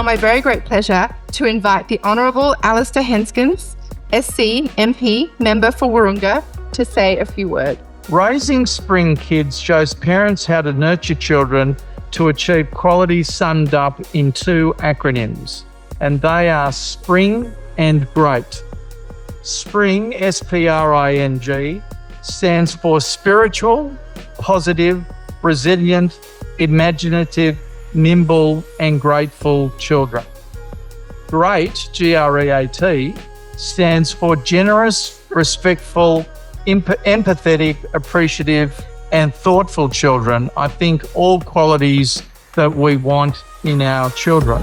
my very great pleasure to invite the Honourable Alistair Henskins, SC MP, Member for Wahroonga, to say a few words. Raising Spring Kids shows parents how to nurture children to achieve quality summed up in two acronyms, and they are SPRING and GREAT. SPRING, S-P-R-I-G, stands for spiritual, positive, resilient, imaginative, nimble and grateful children. GREAT, G-R-E-A-T, stands for generous, respectful, empathetic, appreciative and thoughtful children. I think all qualities that we want in our children.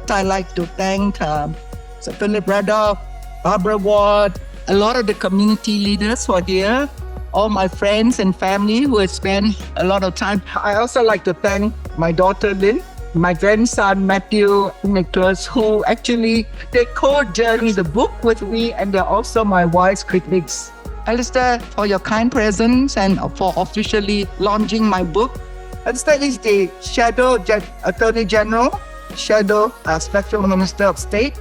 I'd like to thank Sir Philip Randolph, Barbara Ward, a lot of the community leaders who are here, all my friends and family who have spent a lot of time. I also like to thank my daughter Lynn, my grandson Matthew Nicholas, who actually they co-journey the book with me, and they're also my wise critics. Alistair, for your kind presence and for officially launching my book. Alistair is the Shadow Attorney General, Shadow Special Minister of State,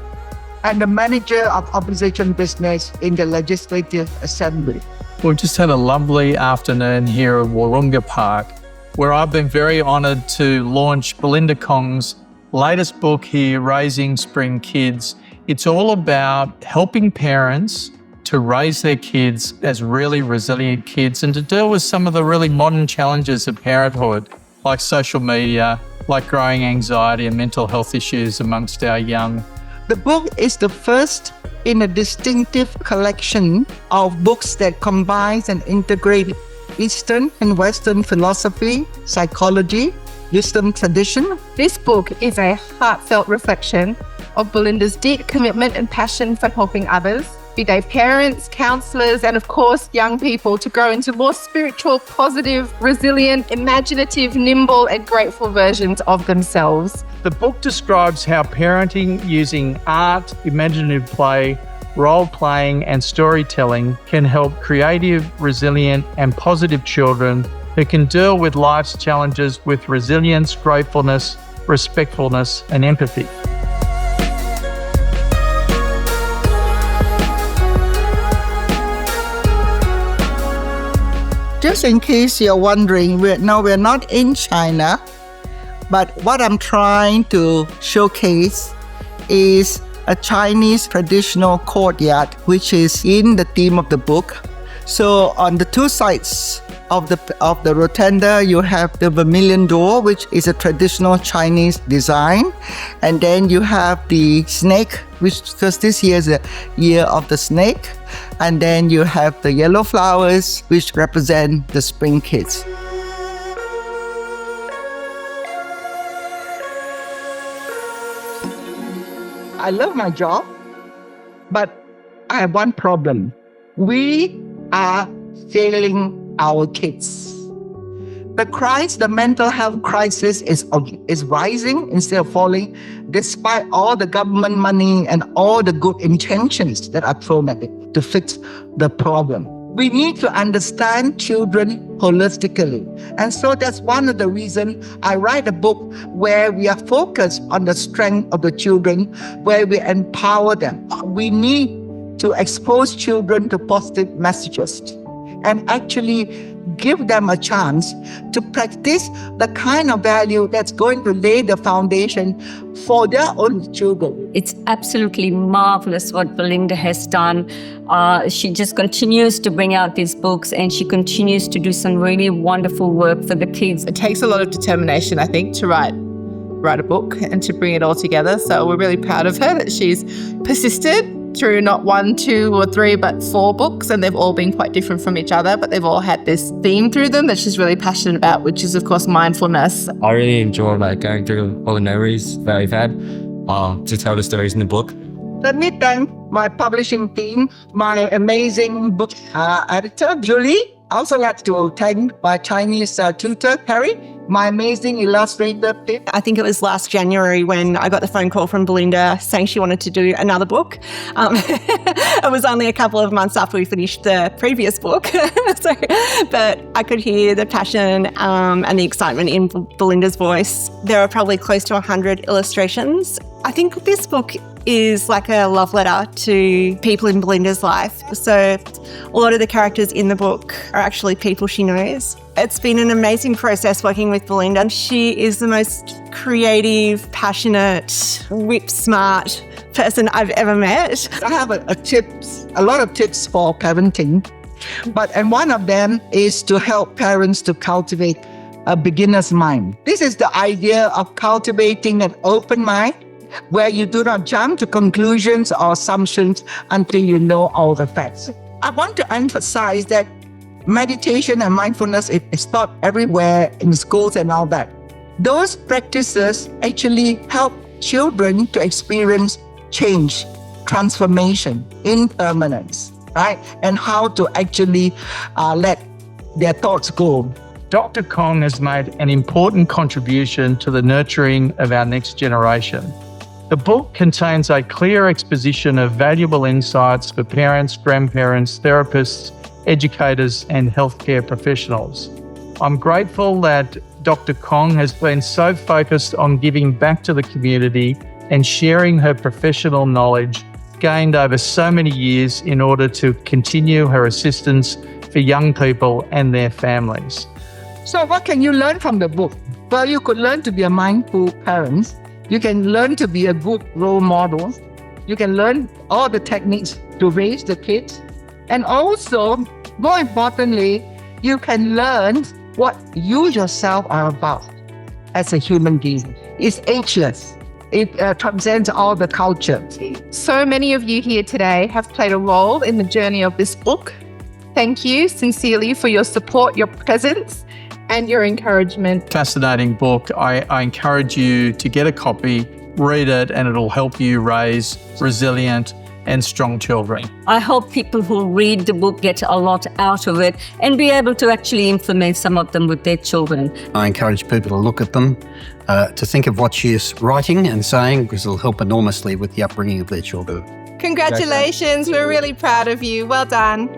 and the Manager of Opposition Business in the Legislative Assembly. We've just had a lovely afternoon here at Wahroonga Park, where I've been very honoured to launch Belinda Kong's latest book here, Raising Spring Kids. It's all about helping parents to raise their kids as really resilient kids and to deal with some of the really modern challenges of parenthood, like social media, like growing anxiety and mental health issues amongst our young. The book is the first in a distinctive collection of books that combines and integrate Eastern and Western philosophy, psychology, wisdom tradition. This book is a heartfelt reflection of Belinda's deep commitment and passion for helping others, be they parents, counsellors, and of course, young people to grow into more spiritual, positive, resilient, imaginative, nimble, and grateful versions of themselves. The book describes how parenting using art, imaginative play, role-playing and storytelling can help creative, resilient and positive children who can deal with life's challenges with resilience, gratefulness, respectfulness and empathy. Just in case you're wondering, we're not in China, but what I'm trying to showcase is a Chinese traditional courtyard, which is in the theme of the book. So on the two sides of the rotunda, you have the vermilion door, which is a traditional Chinese design. And then you have the snake, because this year is the year of the snake. And then you have the yellow flowers, which represent the spring kids. I love my job, but I have one problem. We are failing our kids. The mental health crisis is rising instead of falling, despite all the government money and all the good intentions that are thrown at it to fix the problem. We need to understand children holistically. And so that's one of the reasons I write a book where we are focused on the strength of the children, where we empower them. We need to expose children to positive messages and actually give them a chance to practice the kind of value that's going to lay the foundation for their own children. It's absolutely marvelous what Belinda has done. She just continues to bring out these books and she continues to do some really wonderful work for the kids. It takes a lot of determination, I think, to write a book and to bring it all together. So we're really proud of her that she's persisted through not 1, 2 or 3, but 4 books, and they've all been quite different from each other, but they've all had this theme through them that she's really passionate about, which is of course mindfulness. I really enjoy going through all the memories that we've had to tell the stories in the book. Let me thank my publishing team, my amazing book editor, Julie. I also like to thank my Chinese tutor, Harry, my amazing illustrator tip. I think it was last January when I got the phone call from Belinda saying she wanted to do another book. It was only a couple of months after we finished the previous book. But I could hear the passion and the excitement in Belinda's voice. There are probably close to 100 illustrations. I think this book is like a love letter to people in Belinda's life. So a lot of the characters in the book are actually people she knows. It's been an amazing process working with Belinda. She is the most creative, passionate, whip-smart person I've ever met. I have a lot of tips for parenting, and one of them is to help parents to cultivate a beginner's mind. This is the idea of cultivating an open mind where you do not jump to conclusions or assumptions until you know all the facts. I want to emphasize that meditation and mindfulness is taught everywhere in schools and all that. Those practices actually help children to experience change, transformation, impermanence, right? And how to actually let their thoughts go. Dr. Kong has made an important contribution to the nurturing of our next generation. The book contains a clear exposition of valuable insights for parents, grandparents, therapists, educators, and healthcare professionals. I'm grateful that Dr. Kong has been so focused on giving back to the community and sharing her professional knowledge gained over so many years in order to continue her assistance for young people and their families. So what can you learn from the book? Well, you could learn to be a mindful parent. You can learn to be a good role model. You can learn all the techniques to raise the kids. And also, more importantly, you can learn what you yourself are about as a human being. It's ageless. It transcends all the culture. So many of you here today have played a role in the journey of this book. Thank you sincerely for your support, your presence, and your encouragement. Fascinating book. I encourage you to get a copy, read it, and it'll help you raise resilient and strong children. I hope people who read the book get a lot out of it and be able to actually implement some of them with their children. I encourage people to look at them, to think of what she's writing and saying, because it'll help enormously with the upbringing of their children. Congratulations. We're really proud of you. Well done.